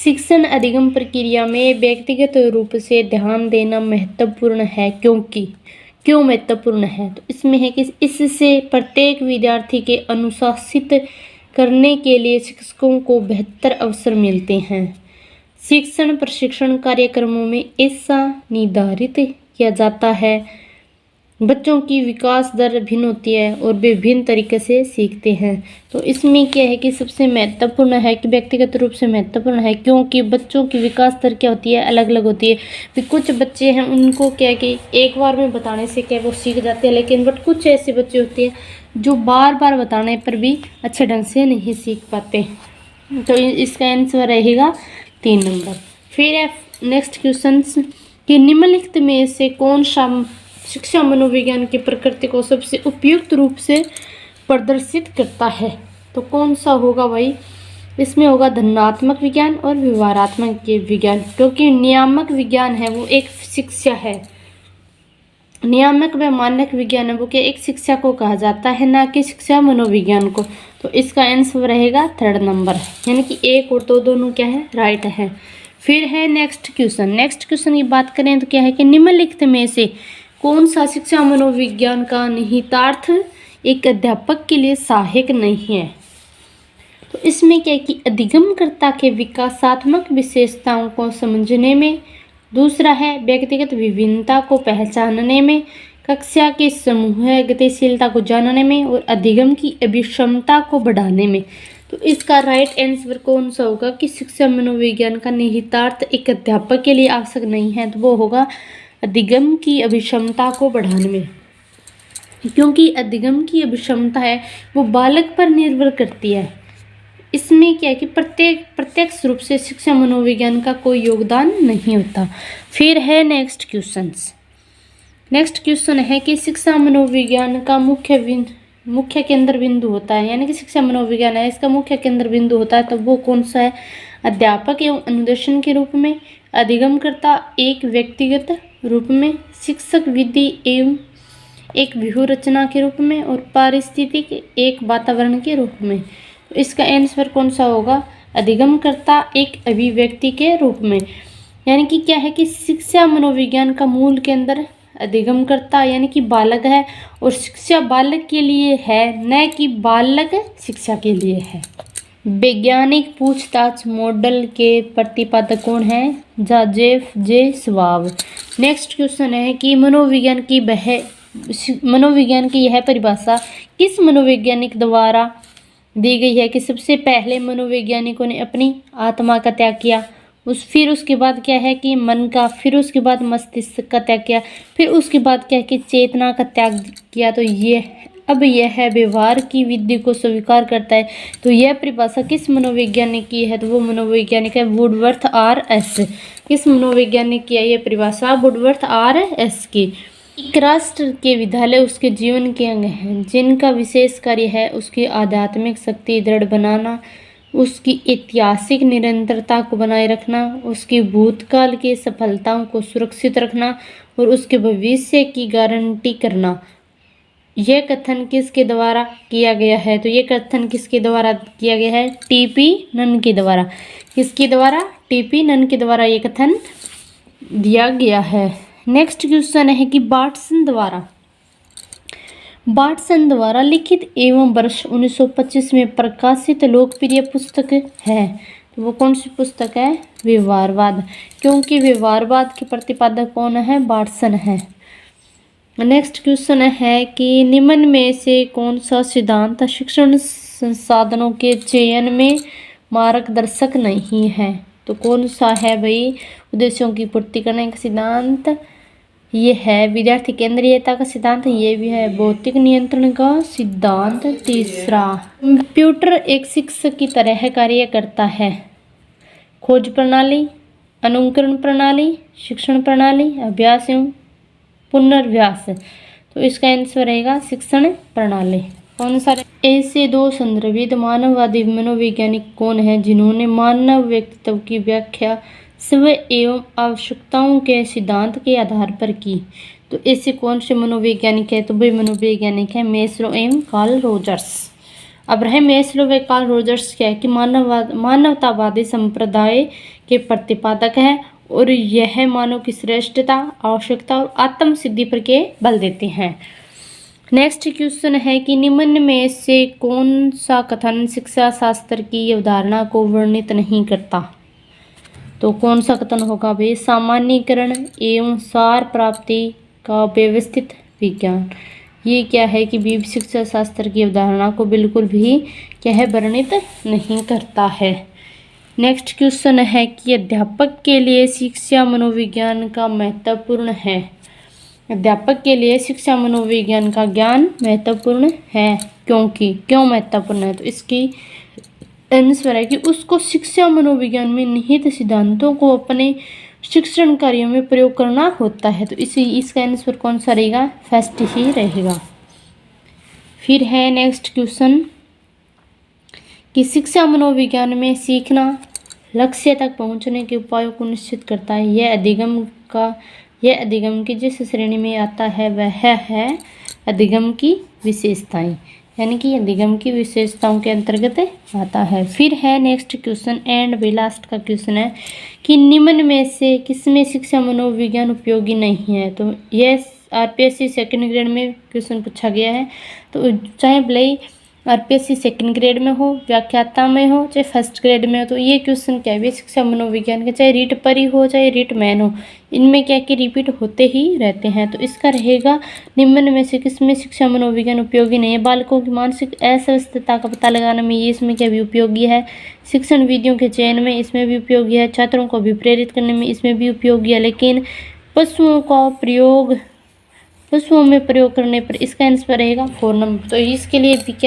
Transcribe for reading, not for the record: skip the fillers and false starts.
शिक्षण अधिगम प्रक्रिया में व्यक्तिगत रूप से ध्यान देना महत्वपूर्ण है क्यों महत्वपूर्ण है? तो इसमें है कि इससे प्रत्येक विद्यार्थी के अनुशासित करने के लिए शिक्षकों को बेहतर अवसर मिलते हैं। शिक्षण प्रशिक्षण कार्यक्रमों में ऐसा निर्धारित किया जाता है बच्चों की विकास दर भिन्न होती है और वे भिन्न तरीके से सीखते हैं। तो इसमें क्या है कि सबसे महत्वपूर्ण है कि व्यक्तिगत रूप से महत्वपूर्ण है क्योंकि बच्चों की विकास दर क्या होती है, अलग अलग होती है। भी कुछ बच्चे हैं उनको क्या है कि एक बार में बताने से क्या वो सीख जाते हैं, लेकिन बट कुछ ऐसे बच्चे होते हैं जो बार बार बताने पर भी अच्छे ढंग से नहीं सीख पाते। तो इसका आंसर रहेगा 3 नंबर। फिर है नेक्स्ट क्वेश्चन कि निम्नलिखित में से कौन सा शिक्षा मनोविज्ञान की प्रकृति को सबसे उपयुक्त रूप से प्रदर्शित करता है? तो कौन सा होगा भाई? इसमें होगा धनात्मक विज्ञान और व्यवहारात्मक विज्ञान, क्योंकि नियामक विज्ञान है वो एक शिक्षा है। नियामक व मानक विज्ञान है वो क्या एक शिक्षा को कहा जाता है, ना कि शिक्षा मनोविज्ञान को। तो इसका आंसर रहेगा 3rd नंबर, यानी कि 1 और 2 दोनों क्या है, राइट है। फिर है नेक्स्ट क्वेश्चन की बात करें तो क्या है कि निम्नलिखित में से कौन सा शिक्षा मनोविज्ञान का निहितार्थ एक अध्यापक के लिए सहायक नहीं है? तो इसमें क्या है कि अधिगमकर्ता के विकासात्मक विशेषताओं को समझने में, दूसरा है व्यक्तिगत विभिन्नता को पहचानने में, कक्षा के समूह गतिशीलता को जानने में और अधिगम की अभिक्षमता को बढ़ाने में। तो इसका राइट आंसर कौन सा होगा कि शिक्षा मनोविज्ञान का निहितार्थ एक अध्यापक के लिए आवश्यक नहीं है, तो वो होगा अधिगम की अभिक्षमता को बढ़ाने में, क्योंकि अधिगम की अभिक्षमता है वो बालक पर निर्भर करती है। इसमें क्या है कि प्रत्यक्ष रूप से शिक्षा मनोविज्ञान का कोई योगदान नहीं होता। फिर है नेक्स्ट क्वेश्चन है कि शिक्षा मनोविज्ञान का मुख्य केंद्र बिंदु होता है, यानी कि शिक्षा मनोविज्ञान है इसका मुख्य केंद्र बिंदु होता है, तो वो कौन सा है? अध्यापक एवं अनुदेशन के रूप में, अधिगमकर्ता एक व्यक्तिगत रूप में, शिक्षक विधि एवं एक व्यूह रचना के रूप में और पारिस्थितिक एक वातावरण के रूप में। तो इसका आंसर कौन सा होगा? अधिगमकर्ता एक अभिव्यक्ति के रूप में। यानी कि क्या है कि शिक्षा मनोविज्ञान का मूल केंद्र अधिगमकर्ता यानी कि बालक है, और शिक्षा बालक के लिए है, न कि बालक शिक्षा के लिए है। वैज्ञानिक पूछताछ मॉडल के प्रतिपादक कौन है? जॉर्ज जे स्वाब। नेक्स्ट क्वेश्चन है कि मनोविज्ञान की यह परिभाषा किस मनोवैज्ञानिक द्वारा दी गई है कि सबसे पहले मनोवैज्ञानिकों ने अपनी आत्मा का त्याग किया, फिर उसके बाद क्या है कि मन का, फिर उसके बाद मस्तिष्क का त्याग किया, फिर उसके बाद क्या है कि चेतना का त्याग किया। तो यह है व्यवहार की विधि को स्वीकार करता है। तो यह परिभाषा किस मनोवैज्ञानिक की है? तो वो मनोवैज्ञानिक है वुडवर्थ R.S। किस मनोवैज्ञानिक की है यह परिभाषा? वुडवर्थ R.S की। एक राष्ट्र के विद्यालय उसके जीवन के अंग हैं जिनका विशेष कार्य है उसकी आध्यात्मिक शक्ति दृढ़ बनाना, उसकी ऐतिहासिक निरंतरता को बनाए रखना, उसकी भूतकाल की सफलताओं को सुरक्षित रखना और उसके भविष्य की गारंटी करना। यह कथन किसके द्वारा किया गया है? तो यह कथन किसके द्वारा किया गया है? T.P. नन के द्वारा। किसके द्वारा? T.P. नन के द्वारा यह कथन दिया गया है। नेक्स्ट क्वेश्चन है कि बाटसन द्वारा लिखित एवं वर्ष 1925 में प्रकाशित लोकप्रिय पुस्तक है, तो वो कौन सी पुस्तक है? व्यवहारवाद, क्योंकि व्यवहारवाद के प्रतिपादक कौन है? बाटसन है। नेक्स्ट क्वेश्चन है कि निम्न में से कौन सा सिद्धांत शिक्षण संसाधनों के चयन में मार्गदर्शक नहीं है? तो कौन सा है भाई? उद्देश्यों की पूर्ति करने का सिद्धांत, ये है विद्यार्थी केंद्रीयता का सिद्धांत, ये भी है भौतिक नियंत्रण का सिद्धांत। तीसरा, कंप्यूटर एक शिक्षक की तरह कार्य करता है। खोज प्रणाली, अनुकरण प्रणाली, शिक्षण प्रणाली, अभ्यास एवं पुनर्भ्यास। तो इसका आंसर रहेगा शिक्षण प्रणाली। कौन सा? ऐसे 2 संदर्भित मानववादी मनोवैज्ञानिक कौन है जिन्होंने मानव व्यक्तित्व की व्याख्या स्व एवं आवश्यकताओं के सिद्धांत के आधार पर की? तो ऐसे कौन से मनोवैज्ञानिक है? तो वे मनोवैज्ञानिक है मेस्लो एवं कार्ल रोजर्स। अब्राहम मैस्लो व कार्ल रॉजर्स क्या है कि मानवतावादी संप्रदाय के प्रतिपादक है और यह मानव की श्रेष्ठता, आवश्यकता और आत्म सिद्धि पर के बल देते हैं। नेक्स्ट क्वेश्चन है कि निम्न में से कौन सा कथन शिक्षा शास्त्र की अवधारणा को वर्णित नहीं करता? तो कौन सा कथन होगा भाई? सामान्यीकरण एवं सार प्राप्ति का व्यवस्थित विज्ञान। ये क्या है कि भी शिक्षा शास्त्र की अवधारणा को बिल्कुल भी क्या है वर्णित नहीं करता है। नेक्स्ट क्वेश्चन है कि अध्यापक के लिए शिक्षा मनोविज्ञान का महत्वपूर्ण है। अध्यापक के लिए शिक्षा मनोविज्ञान का ज्ञान महत्वपूर्ण है क्यों महत्वपूर्ण है? तो इसकी आंसर है कि उसको शिक्षा मनोविज्ञान में निहित सिद्धांतों को अपने शिक्षण कार्यों में प्रयोग करना होता है। तो इसका आंसर कौन सा रहेगा? फर्स्ट ही रहेगा। फिर है नेक्स्ट क्वेश्चन कि शिक्षा मनोविज्ञान में सीखना लक्ष्य तक पहुंचने के उपायों को निश्चित करता है। यह अधिगम की जिस श्रेणी में आता है वह है अधिगम की विशेषताएं, यानी कि अधिगम की विशेषताओं के अंतर्गत आता है। फिर है next question and way last का क्वेश्चन है कि निम्न में से किसमें शिक्षा मनोविज्ञान उपयोगी नहीं है? तो यह आरपीएससी सेकंड ग्रेड में क्वेश्चन पूछा गया है। तो चाहे भले आरपीएससी सेकंड ग्रेड में हो, व्याख्याता में हो, चाहे फर्स्ट ग्रेड में हो, तो ये क्वेश्चन क्या है शिक्षा मनोविज्ञान के, चाहे रीट परी हो चाहे रीट मैन हो, इनमें क्या कि रिपीट होते ही रहते हैं। तो इसका रहेगा निम्न में से किसमें शिक्षा मनोविज्ञान उपयोगी नहीं है? बालकों की मानसिक अस्वस्थता का पता लगाने में ये इसमें क्या भी उपयोगी है, शिक्षण विधियों के चयन में इसमें भी उपयोगी है, छात्रों को भी प्रेरित करने में इसमें भी उपयोगी है, लेकिन पशुओं में प्रयोग करने पर इसका आंसर रहेगा 4 नंबर। तो इसके लिए भी क्या